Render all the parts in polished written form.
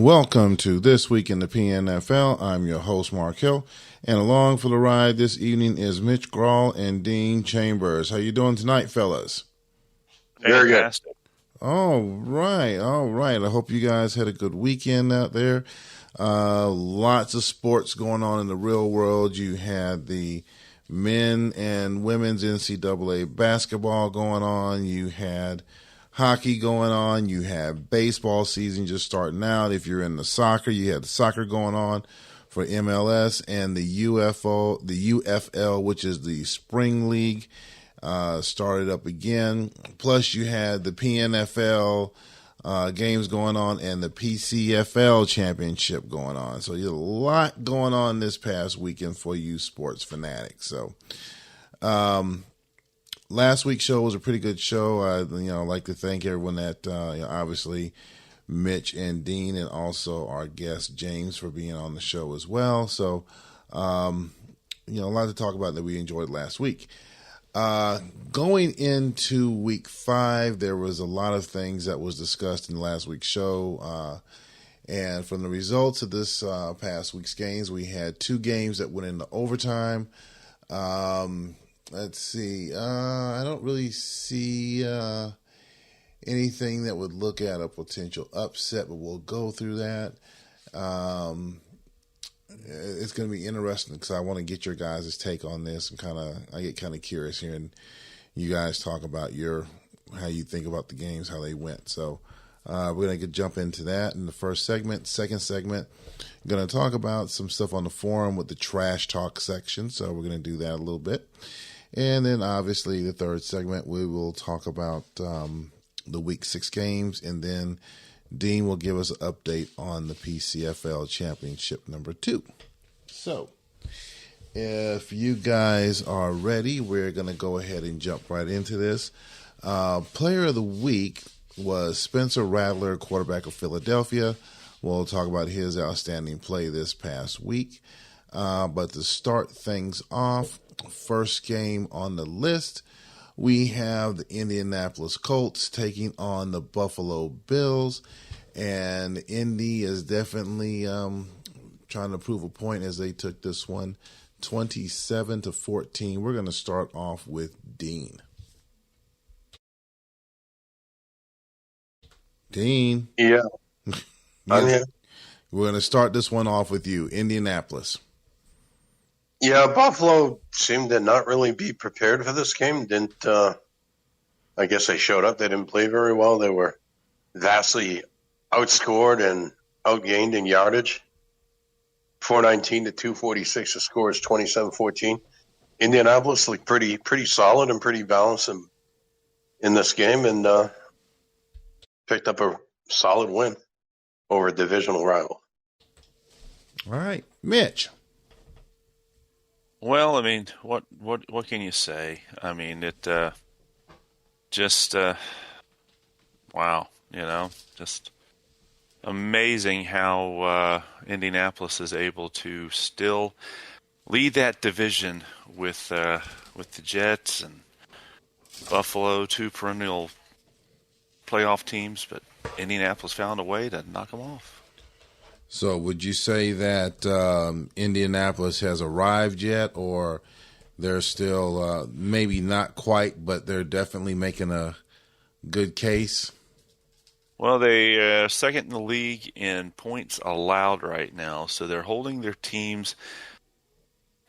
Welcome to This Week in the PNFL. I'm your host, Mark Hill, and along for the ride this evening is Mitch Grawl and Dean Chambers. How you doing tonight, fellas? Very good. All right. I hope you guys had a good weekend out there. Lots of sports going on in the real world. You had the men and women's NCAA basketball going on. You had hockey going on. You have baseball season just starting out. If you're into soccer, you had the soccer going on for MLS and the UFL, which is the spring league, started up again. Plus, you had the PNFL games going on and the PCFL championship going on. So you had a lot going on this past weekend for you sports fanatics. So, last week's show was a pretty good show. I'd like to thank everyone that, obviously Mitch and Dean and also our guest James for being on the show as well. So, a lot to talk about that we enjoyed last week. Going into week 5, there was a lot of things that was discussed in last week's show. And from the results of this past week's games, we had 2 games that went into overtime. Let's see. I don't really see anything that would look at a potential upset, but we'll go through that. It's going to be interesting because I want to get your guys' take on this, and I get kind of curious here, and you guys talk about how you think about the games, how they went. So we're going to jump into that in the first segment. Second segment, I'm going to talk about some stuff on the forum with the trash talk section. So we're going to do that a little bit. And then, obviously, the third segment, we will talk about the Week 6 games, and then Dean will give us an update on the PCFL Championship number 2. So, if you guys are ready, we're going to go ahead and jump right into this. Player of the Week was Spencer Rattler, quarterback of Philadelphia. We'll talk about his outstanding play this past week. But to start things off, first game on the list, we have the Indianapolis Colts taking on the Buffalo Bills, and Indy is definitely trying to prove a point as they took this one 27-14. We're going to start off with Dean. Dean. Yeah. I'm here. We're going to start this one off with you, Indianapolis. Yeah, Buffalo seemed to not really be prepared for this game. I guess they showed up. They didn't play very well. They were vastly outscored and outgained in yardage. 419 to 246. The score is 27-14. Indianapolis looked pretty solid and pretty balanced in this game, and picked up a solid win over a divisional rival. All right, Mitch. Well, I mean, what can you say? I mean, it wow, just amazing how Indianapolis is able to still lead that division with the Jets and Buffalo, 2 perennial playoff teams, but Indianapolis found a way to knock them off. So would you say that Indianapolis has arrived yet, or they're still maybe not quite, but they're definitely making a good case? Well, they second in the league in points allowed right now, so they're holding their teams.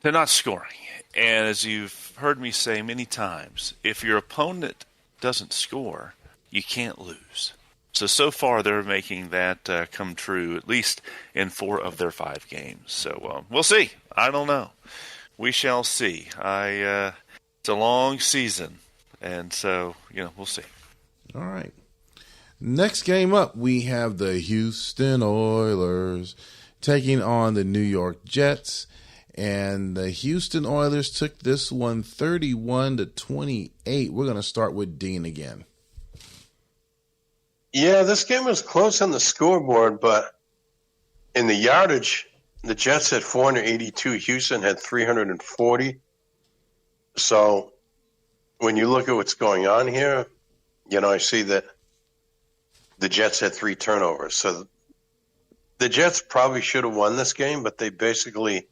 They're not scoring. And as you've heard me say many times, if your opponent doesn't score, you can't lose. So far, they're making that come true, at least in 4 of their 5 games. So we'll see. I don't know. We shall see. It's a long season, and so, we'll see. All right. Next game up, we have the Houston Oilers taking on the New York Jets. And the Houston Oilers took this one 31-28. We're going to start with Dean again. Yeah, this game was close on the scoreboard, but in the yardage, the Jets had 482, Houston had 340. So when you look at what's going on here, I see that the Jets had 3 turnovers. So the Jets probably should have won this game, but they basically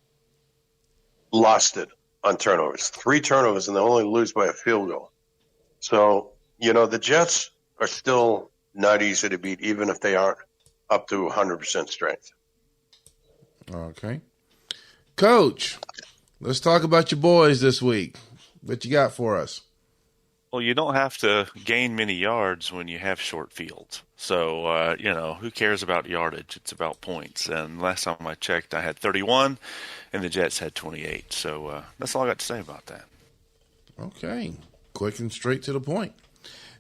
lost it on turnovers. 3 turnovers, and they only lose by a field goal. So, the Jets are still not easy to beat, even if they aren't up to 100% strength. Okay. Coach, let's talk about your boys this week. What you got for us? Well, you don't have to gain many yards when you have short fields. So, who cares about yardage? It's about points. And last time I checked, I had 31, and the Jets had 28. So that's all I got to say about that. Okay. Quick and straight to the point.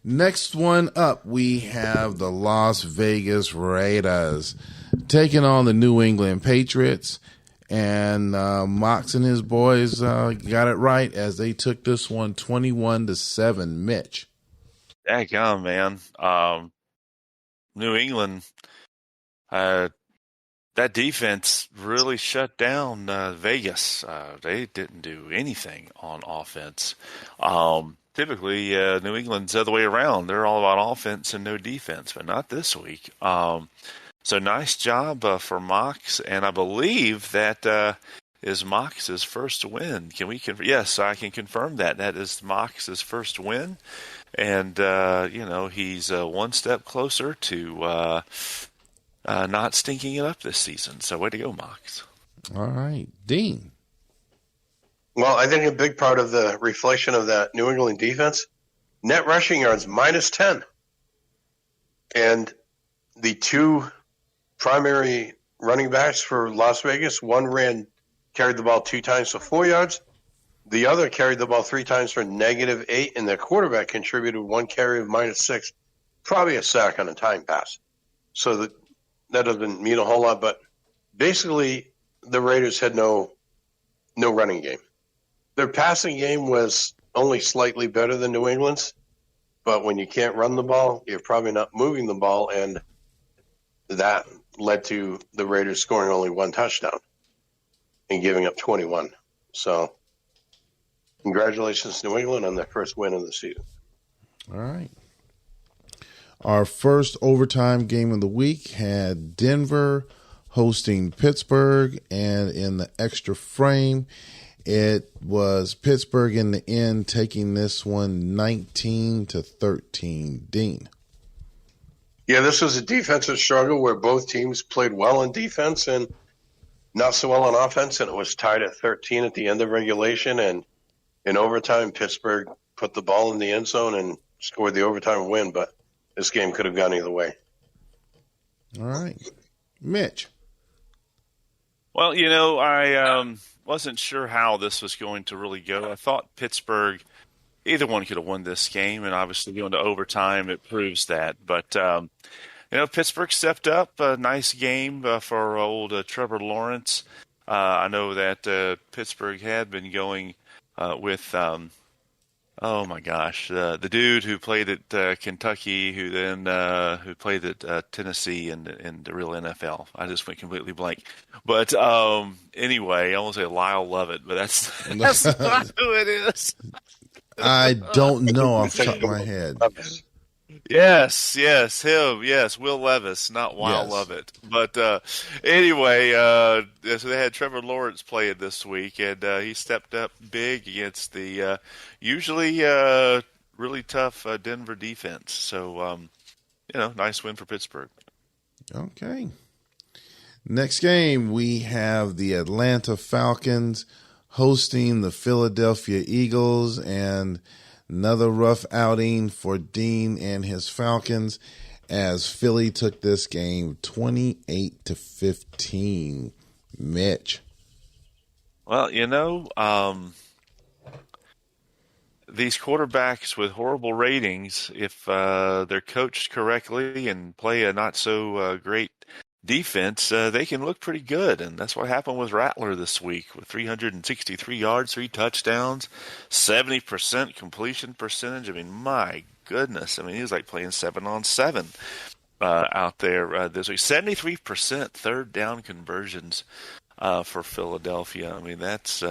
Next one up, we have the Las Vegas Raiders taking on the New England Patriots. And Mox and his boys got it right as they took this one 21-7. Mitch. Daggone, man. New England, that defense really shut down Vegas. They didn't do anything on offense. Typically, New England's the other way around. They're all about offense and no defense, but not this week. So nice job for Mox, and I believe that is Mox's first win. Can we? Yes, I can confirm that. That is Mox's first win, and he's one step closer to not stinking it up this season. So way to go, Mox. All right, Dean. Well, I think a big part of the reflection of that New England defense, net rushing yards -10, and the 2 primary running backs for Las Vegas, one carried the ball 2 times for 4 yards. The other carried the ball 3 times for -8, and their quarterback contributed 1 carry of -6, probably a sack on a time pass. So that doesn't mean a whole lot, but basically the Raiders had no running game. Their passing game was only slightly better than New England's, but when you can't run the ball, you're probably not moving the ball, and that led to the Raiders scoring only 1 touchdown and giving up 21. So congratulations, New England, on their first win of the season. All right. Our first overtime game of the week had Denver hosting Pittsburgh, and in the extra frame, it was Pittsburgh in the end taking this one 19-13. Dean. Yeah, this was a defensive struggle where both teams played well on defense and not so well on offense, and it was tied at 13 at the end of regulation. And in overtime, Pittsburgh put the ball in the end zone and scored the overtime win, but this game could have gone either way. All right. Mitch. Well, I wasn't sure how this was going to really go. I thought Pittsburgh, either one could have won this game, and obviously going to overtime, it proves that. But, Pittsburgh stepped up. A nice game for old Trevor Lawrence. I know that Pittsburgh had been going with, the dude who played at Kentucky, who played at Tennessee in the real NFL. I just went completely blank. But anyway, I won't say Lyle Lovett, but that's not who it is. I don't know off the top of my head. Yes, him. Yes, Will Levis, not Lyle Lovett. But anyway, so they had Trevor Lawrence playing this week, and he stepped up big against the usually really tough Denver defense. So, nice win for Pittsburgh. Okay. Next game, we have the Atlanta Falcons hosting the Philadelphia Eagles, and another rough outing for Dean and his Falcons as Philly took this game 28-15. Mitch. Well, these quarterbacks with horrible ratings, if they're coached correctly and play a not so great defense, they can look pretty good. And that's what happened with Rattler this week with 363 yards, 3 touchdowns, 70% completion percentage. I mean, my goodness. I mean, he was like playing 7-on-7 out there this week. 73% third down conversions for Philadelphia. I mean, that's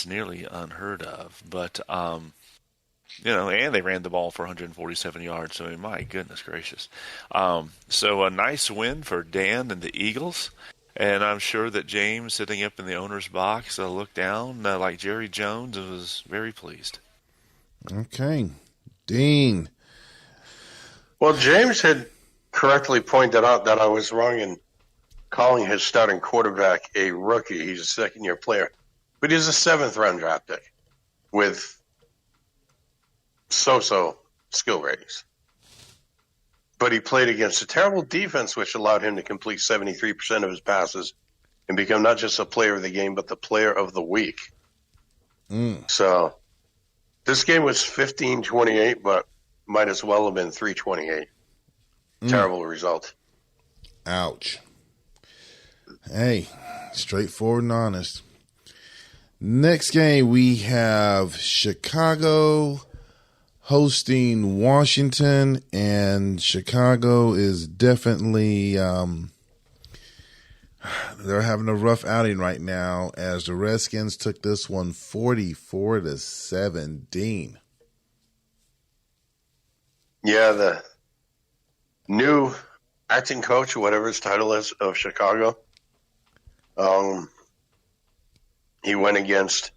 nearly unheard of. But And they ran the ball for 147 yards. So, my goodness gracious. So a nice win for Dan and the Eagles. And I'm sure that James, sitting up in the owner's box, looked down like Jerry Jones and was very pleased. Okay. Dean. Well, James had correctly pointed out that I was wrong in calling his starting quarterback a rookie. He's a second-year player. But he's a seventh-round draft pick with so-so skill ratings. But he played against a terrible defense, which allowed him to complete 73% of his passes and become not just a player of the game, but the player of the week. So this game was 15-28, but might as well have been 3-28. Terrible result. Ouch. Hey, straightforward and honest. Next game, we have Chicago hosting Washington, and Chicago is definitely they're having a rough outing right now as the Redskins took this one 44-17. Yeah, the new acting coach, whatever his title is, of Chicago, he went against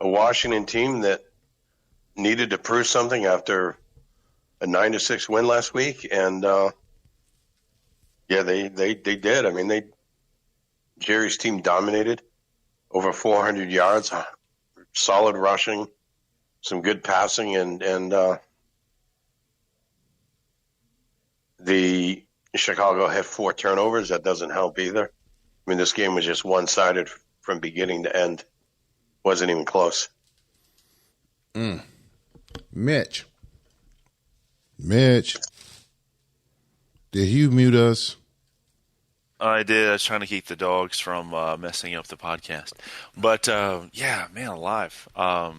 a Washington team that needed to prove something after a 9-6 win last week, and they did. I mean, Jerry's team dominated, over 400 yards, solid rushing, some good passing, and the Chicago had 4 turnovers. That doesn't help either. I mean, this game was just one-sided from beginning to end. Wasn't even close. Mitch, did you mute us? I did. I was trying to keep the dogs from messing up the podcast. But, man alive. I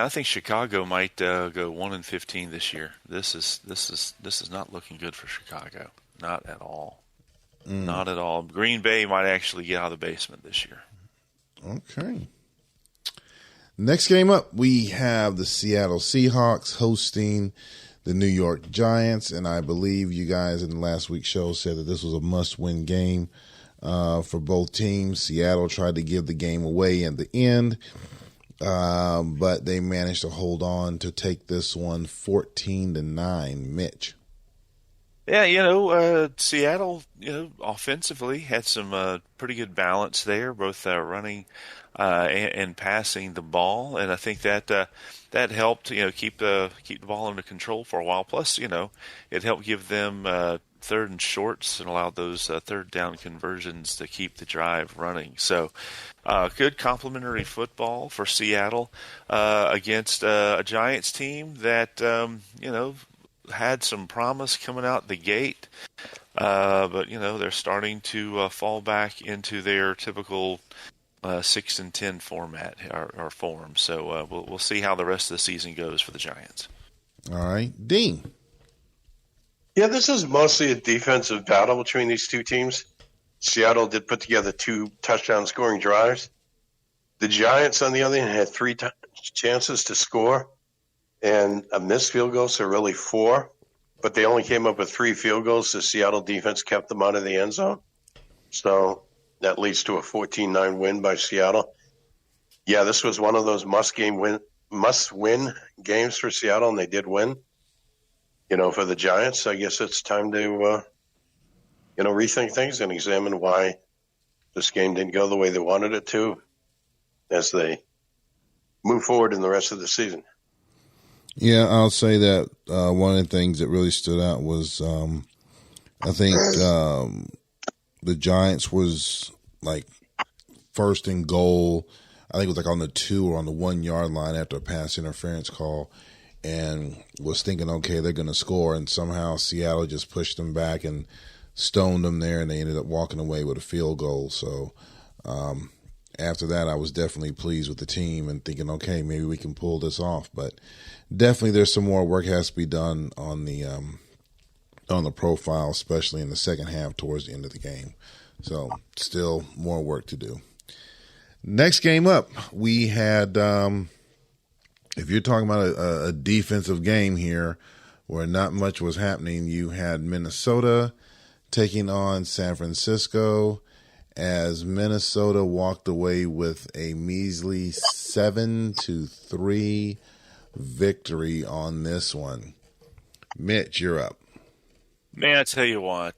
think Chicago might go 1-15 this year. This is not looking good for Chicago. Not at all. Not at all. Green Bay might actually get out of the basement this year. Okay. Next game up, we have the Seattle Seahawks hosting the New York Giants, and I believe you guys in last week's show said that this was a must-win game for both teams. Seattle tried to give the game away in the end, but they managed to hold on to take this one 14-9. Mitch. Yeah, Seattle, offensively had some pretty good balance there, both running and passing the ball, and I think that helped, keep the ball under control for a while. Plus, it helped give them third and shorts and allowed those third down conversions to keep the drive running. So, good complementary football for Seattle against a Giants team that had some promise coming out the gate, but they're starting to fall back into their typical 6-10 format or form. So we'll see how the rest of the season goes for the Giants. All right, Dean. Yeah, this is mostly a defensive battle between these two teams. Seattle did put together 2 touchdown scoring drives. The Giants, on the other hand, had 3 chances to score and a missed field goal, so really 4. But they only came up with 3 field goals. The Seattle defense kept them out of the end zone. So that leads to a 14-9 win by Seattle. Yeah, this was one of those must-win games for Seattle, and they did win. For the Giants, I guess it's time to, rethink things and examine why this game didn't go the way they wanted it to as they move forward in the rest of the season. Yeah, I'll say that one of the things that really stood out was I think the Giants was like first and goal. I think it was like on the 2 or on the 1 yard line after a pass interference call, and was thinking, okay, they're going to score, and somehow Seattle just pushed them back and stoned them there, and they ended up walking away with a field goal. So after that, I was definitely pleased with the team and thinking, okay, maybe we can pull this off. But definitely there's some more work has to be done on the profile, especially in the second half towards the end of the game. So still more work to do. Next game up, we had if you're talking about a defensive game here where not much was happening, you had Minnesota taking on San Francisco, as Minnesota walked away with a measly 7-3 victory on this one. Mitch, you're up. Man, I tell you what,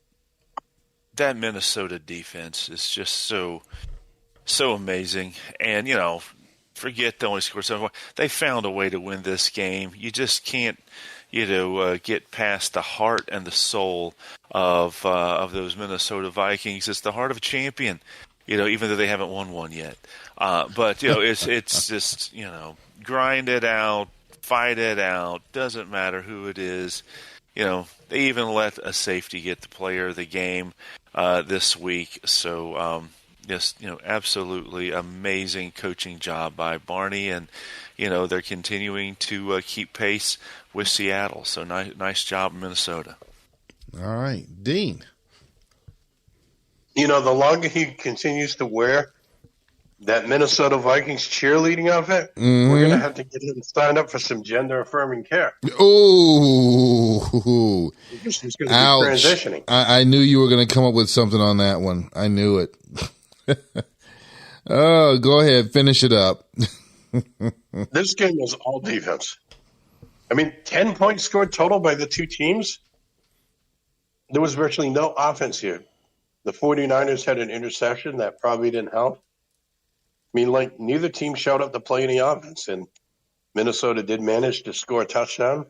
that Minnesota defense is just so amazing. And, forget they only scored 7 points. They found a way to win this game. You just can't, get past the heart and the soul of those Minnesota Vikings. It's the heart of a champion, even though they haven't won one yet. But it's just grind it out, fight it out. Doesn't matter who it is. They even let a safety get the player of the game this week. So just absolutely amazing coaching job by Barney, and they're continuing to keep pace with Seattle. So nice job, Minnesota. All right, Dean. The longer he continues to wear that Minnesota Vikings cheerleading outfit, we're going to have to get him signed up for some gender-affirming care. Oh, He's going to be ouch. transitioning. I knew you were going to come up with something on that one. I knew it. Oh, go ahead. Finish it up. This game was all defense. 10 points scored total by the two teams. There was virtually no offense here. The 49ers had an interception that probably didn't help. Neither team showed up to play any offense, and Minnesota did manage to score a touchdown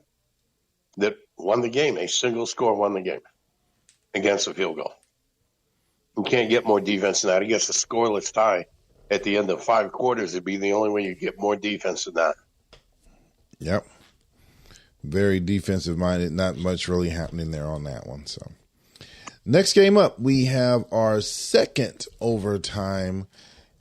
that won the game. A single score won the game against a field goal. You can't get more defense than that. Against a scoreless tie at the end of 5 quarters, it'd be the only way you get more defense than that. Yep. Very defensive minded. Not much really happening there on that one. So, next game up, we have our second overtime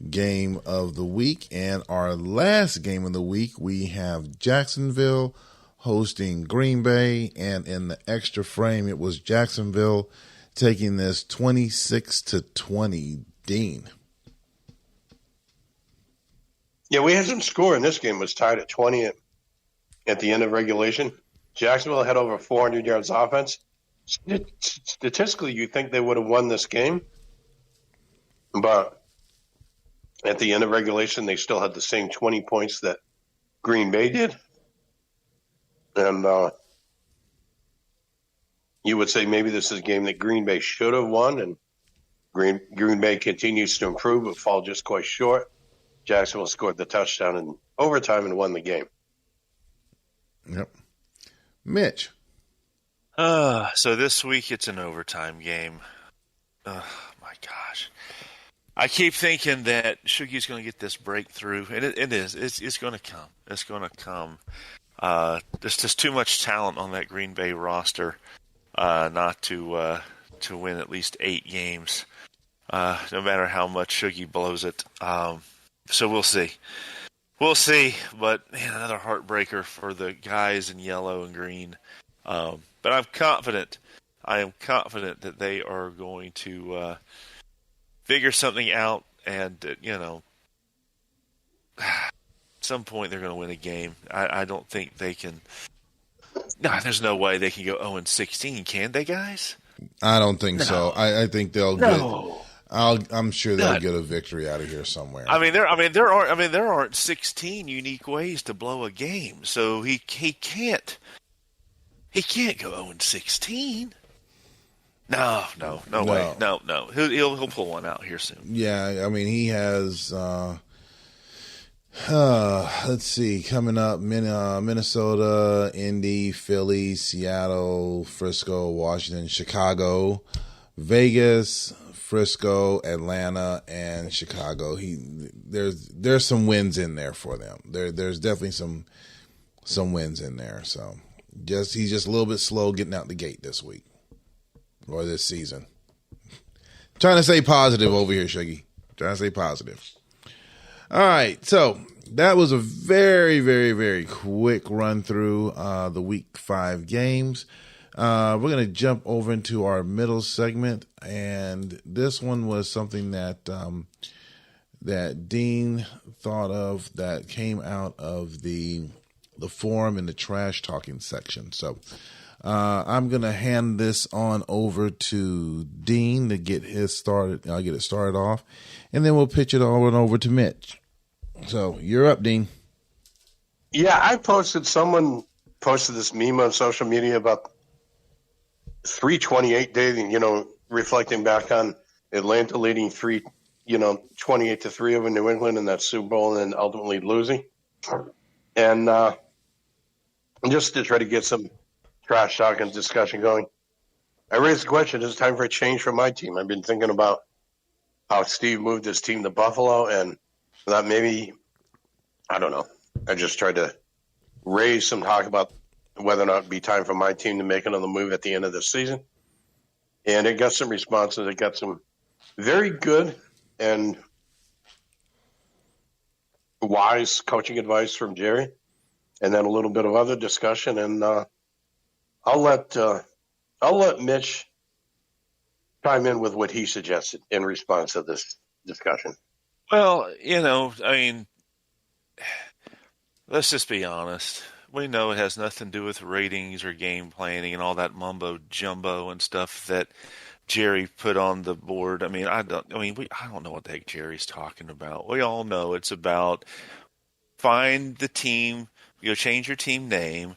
game of the week, and our last game of the week, we have Jacksonville hosting Green Bay, and in the extra frame, it was Jacksonville taking this 26-20. Dean. Yeah, we had some score in this game. It was tied at 20 at the end of regulation. Jacksonville had over 400 yards offense. Statistically, you think they would have won this game, but at the end of regulation, they still had the same 20 points that Green Bay did. And you would say maybe this is a game that Green Bay should have won, and Green Bay continues to improve but fall just quite short. Jacksonville scored the touchdown in overtime and won the game. Yep. Mitch. So this week it's an overtime game. Oh, my gosh. I keep thinking that Shugi's going to get this breakthrough, and it is. It's going to come. It's going to come. There's just too much talent on that Green Bay roster not to win at least 8 games, no matter how much Shugi blows it. So we'll see. We'll see. But, man, another heartbreaker for the guys in yellow and green. But I'm confident. I am confident that they are going to figure something out, and at some point they're going to win a game. I don't think they can. No, there's no way they can go 0-16, can they, guys? I don't think so. I think they'll No. I'm sure they'll get a victory out of here somewhere. There aren't 16 unique ways to blow a game, so he can't go 0-16. No way. No. He'll pull one out here soon. Yeah, he has. Let's see, coming up: Minnesota, Indy, Philly, Seattle, Frisco, Washington, Chicago, Vegas, Frisco, Atlanta, and Chicago. There's some wins in there for them. There's definitely some wins in there. So he's just a little bit slow getting out the gate this week or this season. Trying to stay positive over here, Shuggy. Trying to stay positive. All right, so that was a very, very, very quick run through the Week 5 games. We're going to jump over into our middle segment, and this one was something that that Dean thought of that came out of the the forum in the trash talking section. So I'm going to hand this on over to Dean to get his started. I'll get it started off, and then we'll pitch it all over to Mitch. So you're up, Dean. Yeah, someone posted this meme on social media about 328 days, reflecting back on Atlanta leading 28-3 over New England in that Super Bowl and then ultimately losing. And just to try to get some trash talk and discussion going, I raised the question, is it time for a change for my team? I've been thinking about how Steve moved his team to Buffalo, and that maybe, I don't know, I just tried to raise some talk about whether or not it'd be time for my team to make another move at the end of the season. And it got some responses. It got some very good and wise coaching advice from Jerry, and then a little bit of other discussion. And I'll let Mitch chime in with what he suggested in response to this discussion. Well, let's just be honest. We know it has nothing to do with ratings or game planning and all that mumbo jumbo and stuff that Jerry put on the board. I don't know what the heck Jerry's talking about. We all know it's about find the team, change your team name,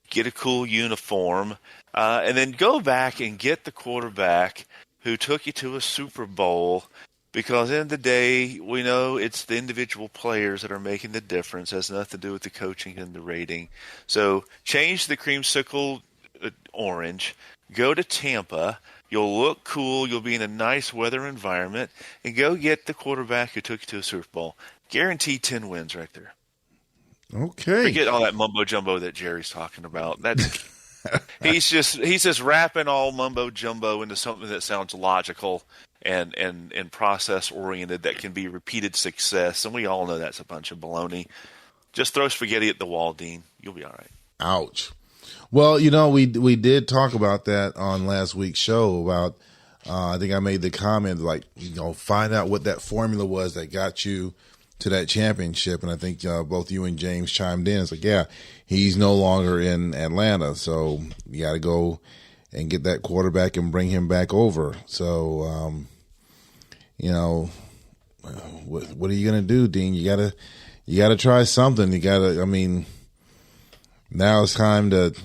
get a cool uniform, and then go back and get the quarterback who took you to a Super Bowl. Because at the end of the day, we know it's the individual players that are making the difference. It has nothing to do with the coaching and the rating. So change the creamsicle orange. Go to Tampa. You'll look cool. You'll be in a nice weather environment. And go get the quarterback who took you to a Super Bowl. Guaranteed 10 wins right there. Okay. Forget all that mumbo-jumbo that Jerry's talking about. He's just wrapping all mumbo-jumbo into something that sounds logical and process-oriented that can be repeated success. And we all know that's a bunch of baloney. Just throw spaghetti at the wall, Dean. You'll be all right. Ouch. Well, we did talk about that on last week's show about, I think I made the comment, find out what that formula was that got you to that championship. And I think both you and James chimed in. It's he's no longer in Atlanta. So you got to go and get that quarterback and bring him back over. So, what are you going to do, Dean? You got to try something. Now it's time to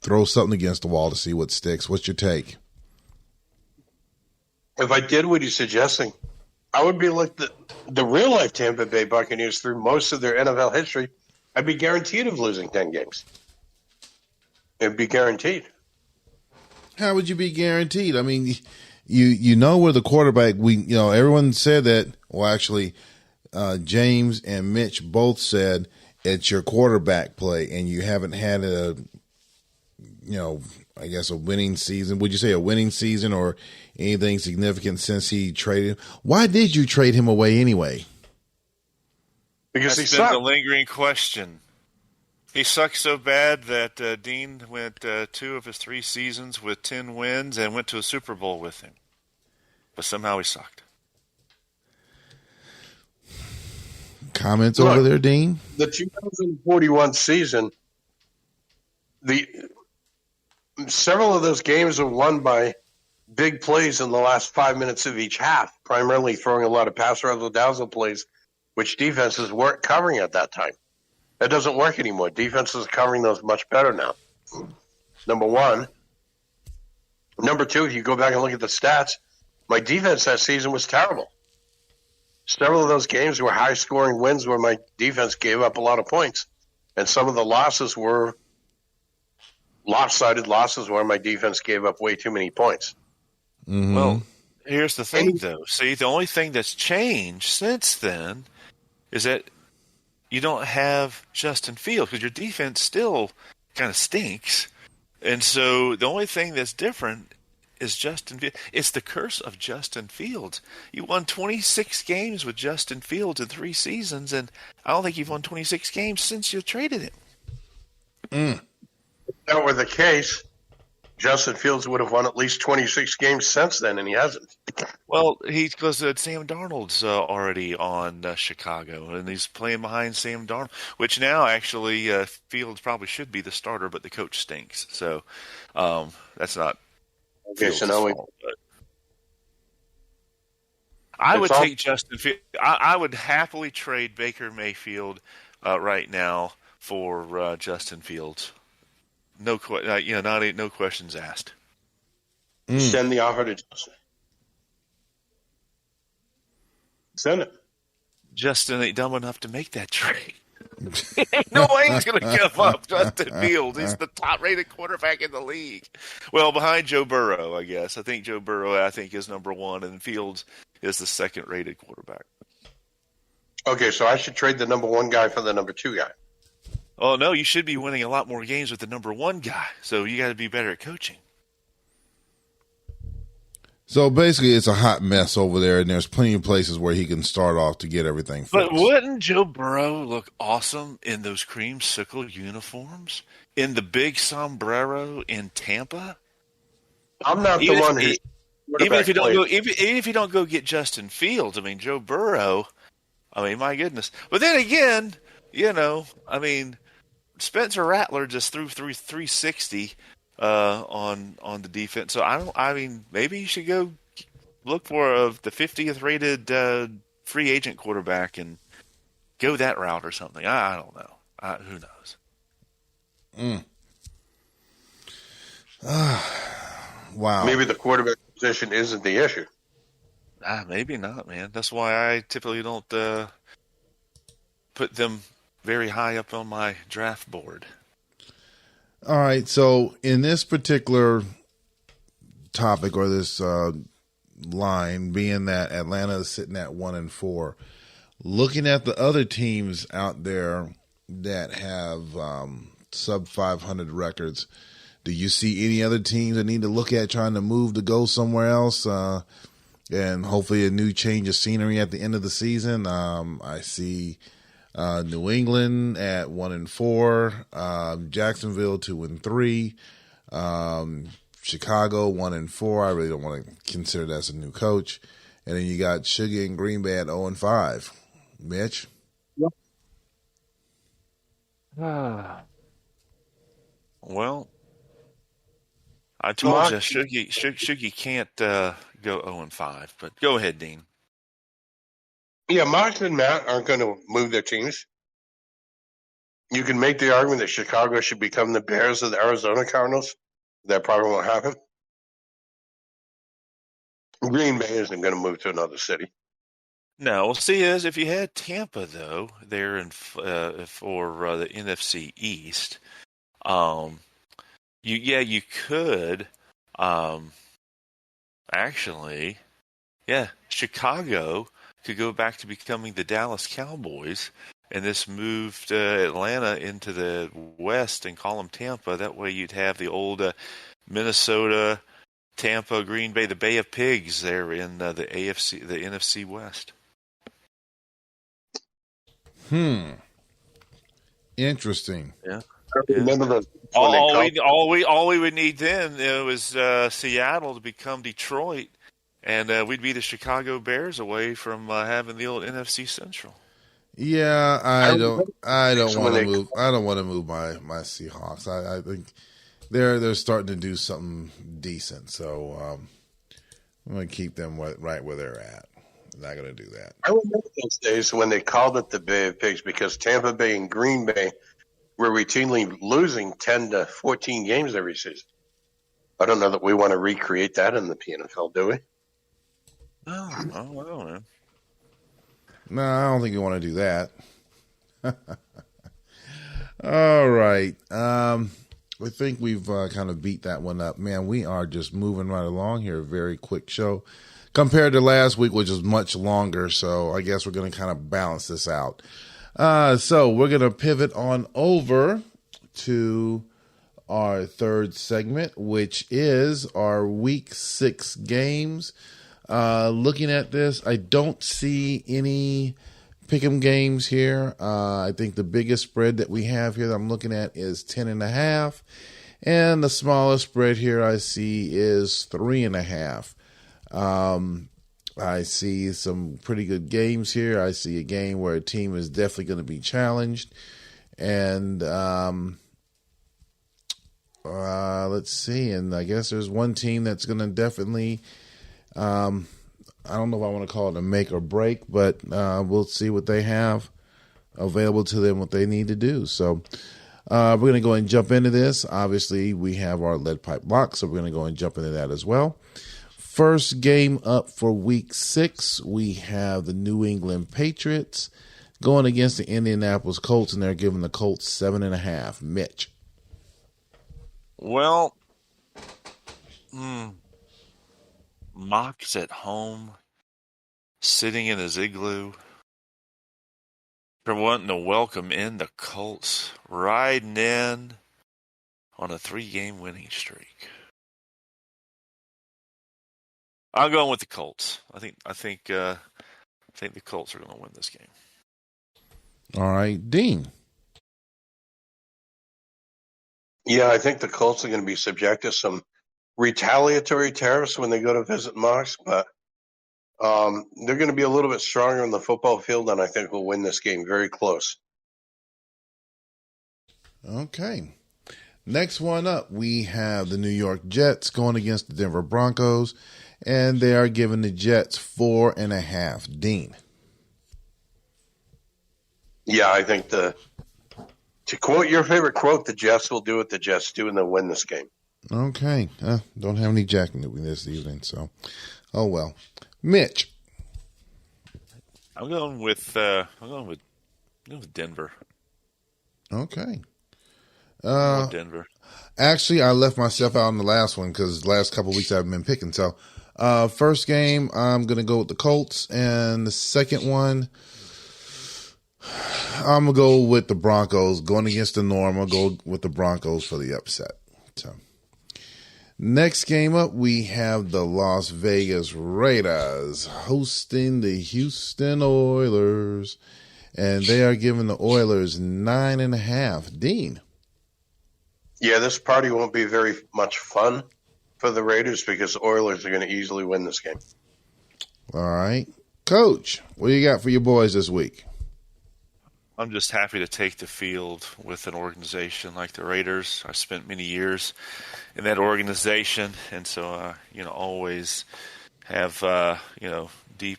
throw something against the wall to see what sticks. What's your take? If I did what he's suggesting, I would be like the real life Tampa Bay Buccaneers through most of their NFL history. I'd be guaranteed of losing 10 games. It'd be guaranteed. How would you be guaranteed? You know where the quarterback, everyone said that, well, actually, James and Mitch both said it's your quarterback play, and you haven't had a winning season. Would you say a winning season or anything significant since he traded? Why did you trade him away anyway? Because That's he been sucked. the lingering question. He sucked so bad that Dean went 2 of his 3 seasons with 10 wins and went to a Super Bowl with him. But somehow he sucked. Comments over there, Dean? The 2041 season, several of those games were won by big plays in the last 5 minutes of each half, primarily throwing a lot of pass razzle-dazzle plays, which defenses weren't covering at that time. That doesn't work anymore. Defenses are covering those much better now. Number one. Number two, if you go back and look at the stats, my defense that season was terrible. Several of those games were high-scoring wins where my defense gave up a lot of points. And some of the losses were lopsided losses where my defense gave up way too many points. Mm-hmm. Well, here's the thing, though. See, the only thing that's changed since then is that you don't have Justin Fields because your defense still kind of stinks. And so the only thing that's different is Justin Fields. It's the curse of Justin Fields. You won 26 games with Justin Fields in 3 seasons, and I don't think you've won 26 games since you traded him. If that were the case, Justin Fields would have won at least 26 games since then, and he hasn't. Well, because Sam Darnold's already on Chicago, and he's playing behind Sam Darnold, which now actually Fields probably should be the starter, but the coach stinks. So that's not Fields' fault. But I would take Justin Fields. I would happily trade Baker Mayfield right now for Justin Fields. No questions asked. Send the offer to Justin. Send it. Justin ain't dumb enough to make that trade. Ain't no way he's going to give up Justin Fields. He's the top-rated quarterback in the league. Well, behind Joe Burrow, I guess. I think Joe Burrow, is number one, and Fields is the second-rated quarterback. Okay, so I should trade the number one guy for the number two guy. Oh, no, you should be winning a lot more games with the number one guy, so you got to be better at coaching. So basically, it's a hot mess over there, and there's plenty of places where he can start off to get everything fixed. But wouldn't Joe Burrow look awesome in those creamsicle uniforms? In the big sombrero in Tampa? I'm not the one who... Even if you don't go get Justin Fields, I mean, Joe Burrow, my goodness. But then again, Spencer Rattler just threw 360 on the defense. So maybe you should go look for the 50th rated free agent quarterback and go that route or something. I don't know. Who knows? Wow. Maybe the quarterback position isn't the issue. Maybe not, man. That's why I typically don't put them very high up on my draft board. All right, so in this particular topic or this line, being that Atlanta is sitting at 1-4, looking at the other teams out there that have sub 500 records, do you see any other teams that need to look at trying to move to go somewhere else and hopefully a new change of scenery at the end of the season? I see New England at 1-4, Jacksonville 2-3, Chicago 1-4. I really don't want to consider that as a new coach. And then you got Sugar and Green Bay at 0-5. Mitch? Yep. Well, I told you Shuggy can't go 0-5, but go ahead, Dean. Yeah, Mark and Matt aren't going to move their teams. You can make the argument that Chicago should become the Bears of the Arizona Cardinals. That probably won't happen. Green Bay isn't going to move to another city. No, well, see, if you had Tampa though, there for the NFC East, you could actually, Chicago could go back to becoming the Dallas Cowboys, and this moved Atlanta into the West and call them Tampa. That way, you'd have the old Minnesota, Tampa, Green Bay, the Bay of Pigs there in the NFC West. Interesting. Yeah. Remember all we would need then was Seattle to become Detroit, and we'd be the Chicago Bears away from having the old NFC Central. Yeah, I don't want to move. I don't want to move my Seahawks. I think they're starting to do something decent. So I'm going to keep them right where they're at. I'm not going to do that. I remember those days when they called it the Bay of Pigs because Tampa Bay and Green Bay were routinely losing 10 to 14 games every season. I don't know that we want to recreate that in the PNFL, do we? Oh, I don't know. No, I don't think you want to do that. All right. I think we've kind of beat that one up. Man, we are just moving right along here. A very quick show compared to last week, which was much longer. So I guess we're going to kind of balance this out. So we're going to pivot on over to our third segment, which is our week 6 games. Looking at this, I don't see any pick'em games here. I think the biggest spread that we have here that I'm looking at is 10.5. And the smallest spread here I see is 3.5. I see some pretty good games here. I see a game where a team is definitely going to be challenged. And let's see. And I guess there's one team that's going to definitely, I don't know if I want to call it a make or break, but we'll see what they have available to them, what they need to do. So we're going to go and jump into this. Obviously, we have our lead pipe lock, so we're going to go and jump into that as well. First game up for week 6, we have the New England Patriots going against the Indianapolis Colts, and they're giving the Colts 7.5. Mitch. Well, Mock's at home, sitting in his igloo, for wanting to welcome in the Colts, riding in on a 3-game winning streak. I'm going with the Colts. I think the Colts are going to win this game. All right, Dean. Yeah, I think the Colts are going to be subject to some retaliatory tariffs when they go to visit Mox, but they're going to be a little bit stronger on the football field, and I think we'll win this game very close. Okay. Next one up, we have the New York Jets going against the Denver Broncos, and they are giving the Jets 4.5. Dean. Yeah, I think to quote your favorite quote, the Jets will do what the Jets do, and they'll win this game. Okay. Don't have any Jack this evening, so oh well. Mitch. I'm going with Denver. Okay. Denver. Actually, I left myself out in the last one because the last couple of weeks I've been picking. So, first game, I'm going to go with the Colts. And the second one, I'm going to go with the Broncos. Going against the norm, I'll go with the Broncos for the upset. So, next game up, we have the Las Vegas Raiders hosting the Houston Oilers. And they are giving the Oilers 9.5. Dean. Yeah, this party won't be very much fun for the Raiders because the Oilers are going to easily win this game. All right. Coach, what do you got for your boys this week? I'm just happy to take the field with an organization like the Raiders. I spent many years in that organization, and so, always have, deep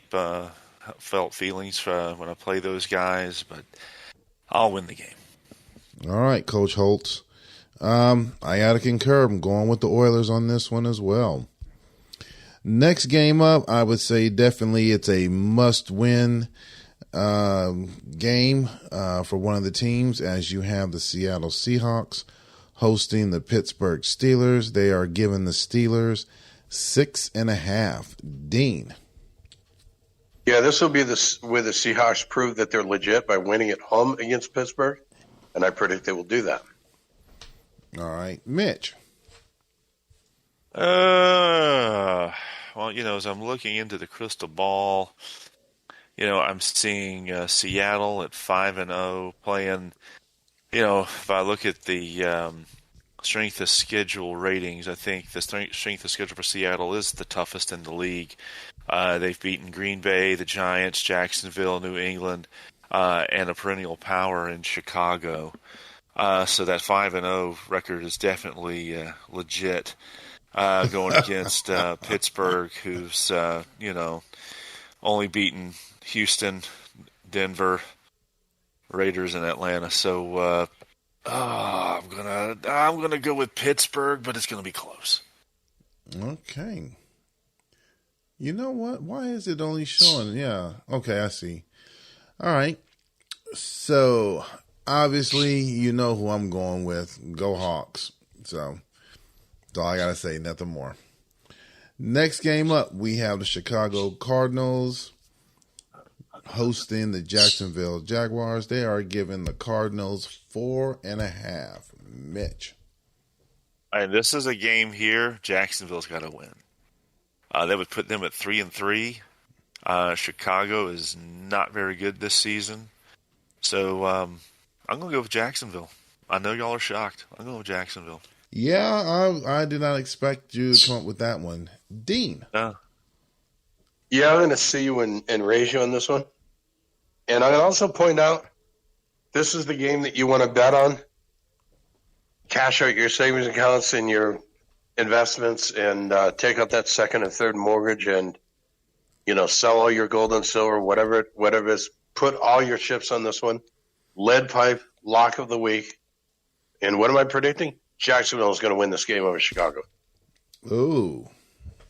felt feelings when I play those guys, but I'll win the game. All right, Coach Holtz. I got to concur. I'm going with the Oilers on this one as well. Next game up, I would say definitely it's a must-win game for one of the teams, as you have the Seattle Seahawks hosting the Pittsburgh Steelers. They are giving the Steelers 6.5. Dean. Yeah, this will be where the Seahawks prove that they're legit by winning at home against Pittsburgh, and I predict they will do that. All right, Mitch. Well, as I'm looking into the crystal ball, I'm seeing Seattle at 5-0 playing. If I look at the strength of schedule ratings, I think the strength of schedule for Seattle is the toughest in the league. They've beaten Green Bay, the Giants, Jacksonville, New England, and a perennial power in Chicago. So that 5-0 record is definitely legit. Going against Pittsburgh, who's only beaten Houston, Denver, Raiders, and Atlanta. So I'm gonna go with Pittsburgh, but it's gonna be close. Okay. You know what? Why is it only showing? Yeah. Okay, I see. All right. So obviously, you know who I'm going with. Go Hawks. So that's all I got to say. Nothing more. Next game up, we have the Chicago Cardinals hosting the Jacksonville Jaguars. They are giving the Cardinals 4.5. Mitch. And this is a game here Jacksonville's got to win. That would put them at 3-3. Chicago is not very good this season. So I'm going to go with Jacksonville. I know y'all are shocked. I'm going with Jacksonville. Yeah, I did not expect you to come up with that one. Dean. Uh, Yeah, I'm going to see you and raise you on this one. And I'm going to also point out this is the game that you want to bet on. Cash out your savings accounts and your investments and take out that second and third mortgage and, sell all your gold and silver, whatever it is. Put all your chips on this one. Lead pipe, lock of the week. And what am I predicting? Jacksonville is going to win this game over Chicago. Ooh,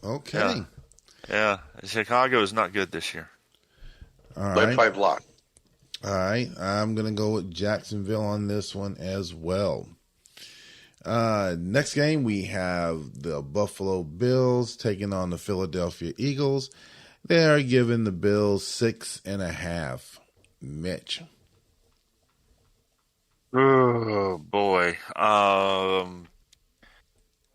okay. Yeah. Chicago is not good this year. All right. Lead pipe lock. All right. I'm going to go with Jacksonville on this one as well. Next game, we have the Buffalo Bills taking on the Philadelphia Eagles. They are giving the Bills 6.5. Mitch. Oh, boy.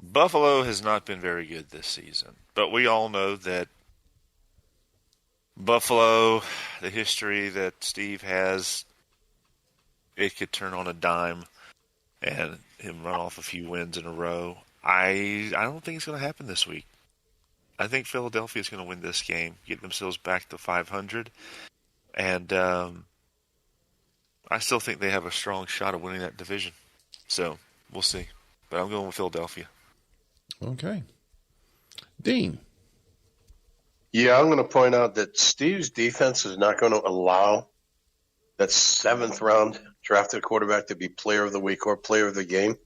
Buffalo has not been very good this season, but we all know that Buffalo, the history that Steve has, it could turn on a dime and him run off a few wins in a row. I don't think it's going to happen this week. I think Philadelphia is going to win this game, get themselves back to 500, and I still think they have a strong shot of winning that division. So we'll see. But I'm going with Philadelphia. Okay. Dean. Yeah, I'm going to point out that Steve's defense is not going to allow that 7th round drafted quarterback to be player of the week or player of the game.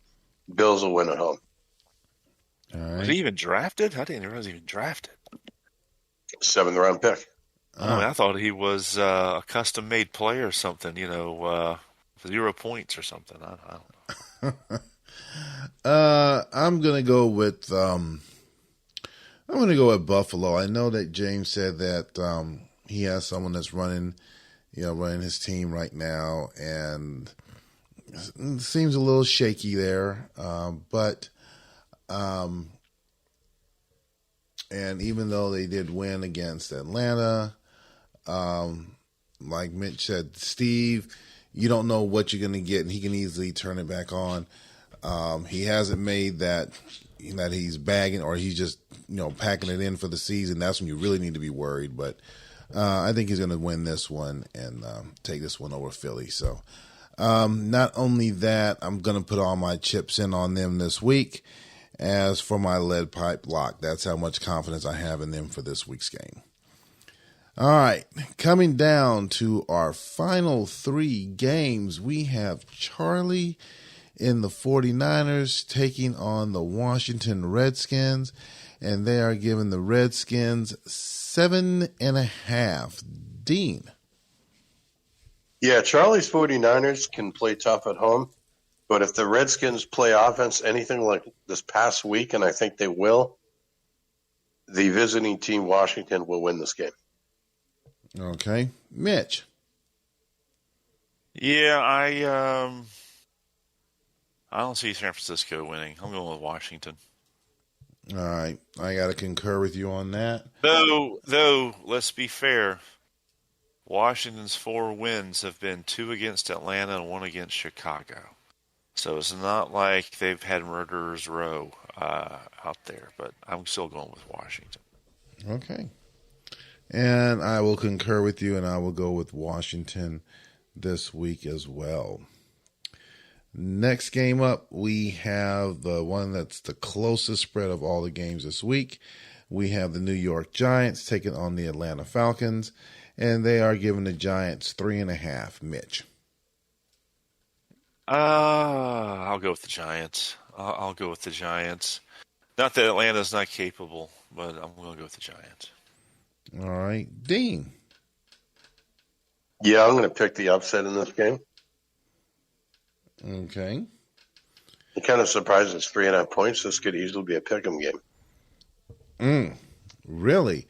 Bills will win at home. All right. Was he even drafted? I didn't realize he was even drafted. 7th round pick. I thought he was a custom-made player or something, 0 points or something. I don't know. I'm gonna go with Buffalo. I know that James said that he has someone that's running his team right now, and it seems a little shaky there. And even though they did win against Atlanta, like Mitch said, Steve, you don't know what you're going to get, and he can easily turn it back on. He hasn't made that he's bagging or he's just packing it in for the season. That's when you really need to be worried. But I think he's going to win this one and take this one over Philly. So not only that, I'm going to put all my chips in on them this week. As for my lead pipe lock, that's how much confidence I have in them for this week's game. All right, coming down to our final 3 games, we have Charlie in the 49ers taking on the Washington Redskins, and they are giving the Redskins 7.5. Dean. Yeah, Charlie's 49ers can play tough at home, but if the Redskins play offense anything like this past week, and I think they will, the visiting team Washington will win this game. Okay. Mitch. Yeah, I don't see San Francisco winning. I'm going with Washington. All right. I got to concur with you on that. Though, let's be fair. Washington's 4 wins have been 2 against Atlanta and 1 against Chicago. So it's not like they've had murderers row out there, but I'm still going with Washington. Okay. And I will concur with you, and I will go with Washington this week as well. Next game up, we have the one that's the closest spread of all the games this week. We have the New York Giants taking on the Atlanta Falcons, and they are giving the Giants 3.5. Mitch. I'll go with the Giants. I'll go with the Giants. Not that Atlanta's not capable, but I'm going to go with the Giants. All right. Dean. Yeah, I'm going to pick the upset in this game. Okay. I'm kind of surprised it's 3.5 points. This could easily be a pick'em game. Really?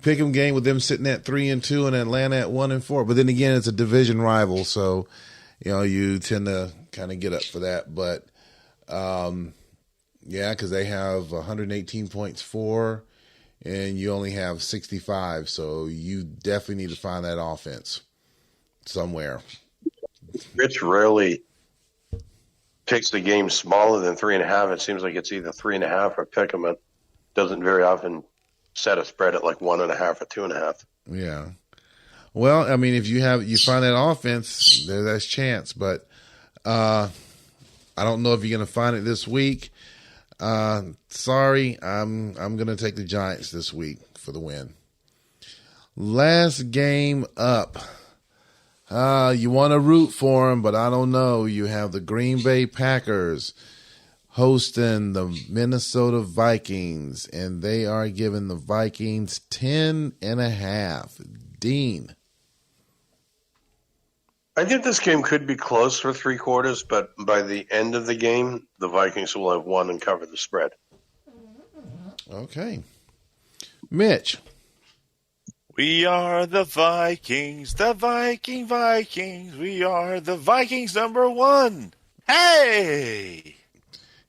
Pick'em game with them sitting at 3-2 and Atlanta at 1-4. But then again, it's a division rival, so you tend to kind of get up for that. But yeah, because they have 118 points for, and you only have 65, so you definitely need to find that offense somewhere. Rich rarely picks the game smaller than 3.5. It seems like it's either 3.5 or pick 'em. It doesn't very often set a spread at like 1.5 or 2.5. Yeah. Well, I mean, if you find that offense, that's chance. But I don't know if you're going to find it this week. Sorry, I'm going to take the Giants this week for the win. Last game up. You want to root for them, but I don't know. You have the Green Bay Packers hosting the Minnesota Vikings, and they are giving the Vikings 10.5. Dean. I think this game could be close for 3 quarters, but by the end of the game, the Vikings will have won and covered the spread. Okay. Mitch. We are the Vikings, the Vikings. We are the Vikings #1. Hey!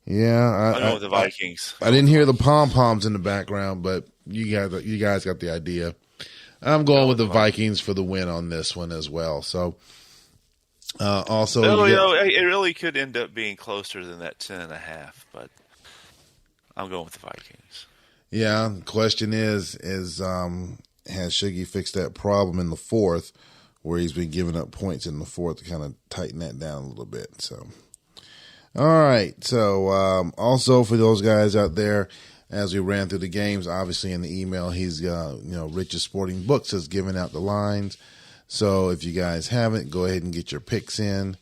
Yeah, I know the Vikings. I didn't hear the pom-poms in the background, but you guys got the idea. I'm going with the Vikings for the win on this one as well. So, also, it really could end up being closer than that 10.5, but I'm going with the Vikings. Yeah. The question is has Shuggy fixed that problem in the fourth, where he's been giving up points in the fourth, to kind of tighten that down a little bit? So, all right. So, also for those guys out there, as we ran through the games, obviously in the email, he's Rich's Sporting Books has given out the lines. So if you guys haven't, go ahead and get your picks in,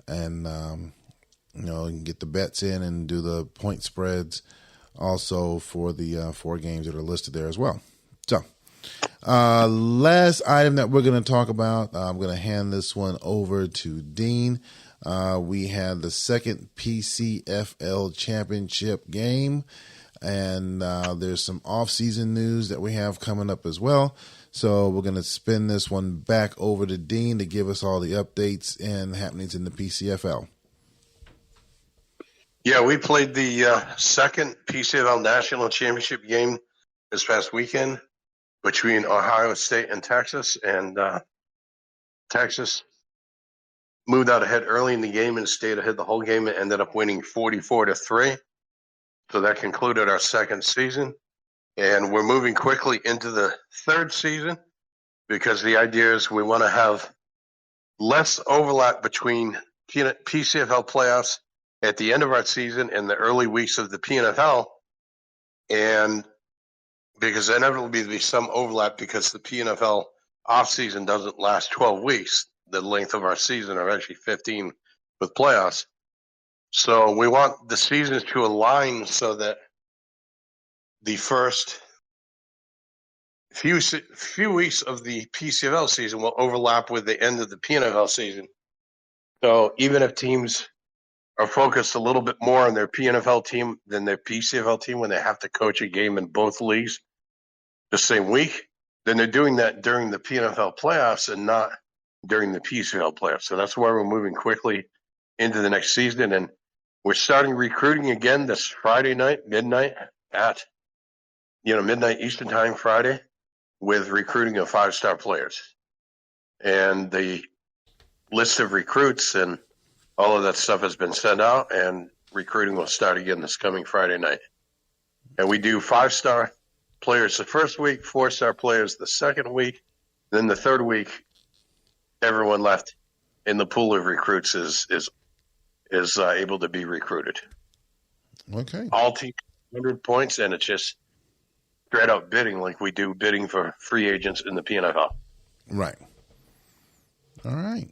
and you can get the bets in and do the point spreads also for the 4 games that are listed there as well. So, last item that we're going to talk about, I'm going to hand this one over to Dean. We had the second PCFL championship game, and there's some off-season news that we have coming up as well. So we're going to spin this one back over to Dean to give us all the updates and happenings in the PCFL. Yeah, we played the second PCFL National Championship game this past weekend between Ohio State and Texas. And Texas moved out ahead early in the game and stayed ahead the whole game and ended up winning 44-3. So that concluded our second season. And we're moving quickly into the third season because the idea is we want to have less overlap between PCFL playoffs at the end of our season and the early weeks of the PNFL. And because inevitably there'll be some overlap because the PNFL offseason doesn't last 12 weeks. The length of our season are actually 15 with playoffs. So we want the seasons to align so that the first few weeks of the PCFL season will overlap with the end of the PNFL season. So even if teams are focused a little bit more on their PNFL team than their PCFL team when they have to coach a game in both leagues the same week, then they're doing that during the PNFL playoffs and not during the PCFL playoffs. So that's why we're moving quickly into the next season. And we're starting recruiting again this Friday night, midnight Eastern time Friday, with recruiting of 5-star players. And the list of recruits and all of that stuff has been sent out, and recruiting will start again this coming Friday night. And we do 5-star players the first week, 4-star players the second week. Then the third week, everyone left in the pool of recruits is able to be recruited. Okay. All teams 100 points, and it's just straight out bidding like we do bidding for free agents in the PNFL. Right. All right.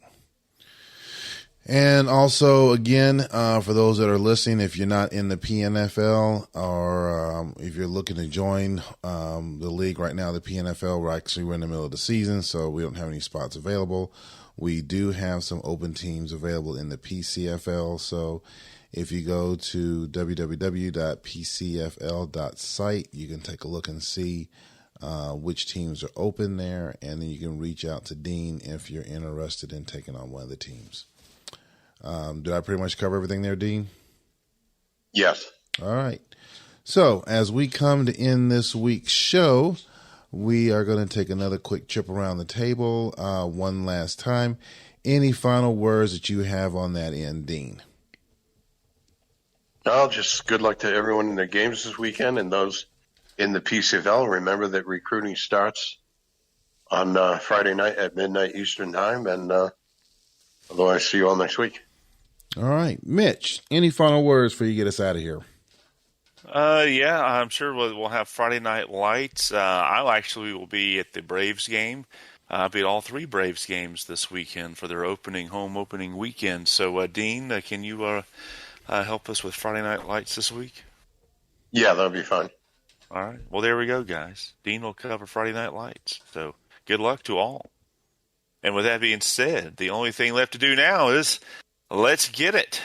And also, again, for those that are listening, if you're not in the PNFL or if you're looking to join the league right now, the PNFL, we're in the middle of the season, so we don't have any spots available. We do have some open teams available in the PCFL, so if you go to www.pcfl.site, you can take a look and see which teams are open there, and then you can reach out to Dean if you're interested in taking on one of the teams. Did I pretty much cover everything there, Dean? Yes. All right. So as we come to end this week's show, we are going to take another quick trip around the table one last time. Any final words that you have on that end, Dean? Well, just good luck to everyone in their games this weekend and those in the PCFL. Remember that recruiting starts on Friday night at midnight Eastern time, and otherwise, see you all next week. All right, Mitch. Any final words before you get us out of here? Yeah, I'm sure we'll have Friday Night Lights. I actually will be at the Braves game. I'll be at all three Braves games this weekend for their home opening weekend. So, Dean, can you help us with Friday Night Lights this week? Yeah, that'll be fun. All right. Well, there we go, guys. Dean will cover Friday Night Lights. So, good luck to all. And with that being said, the only thing left to do now is let's get it.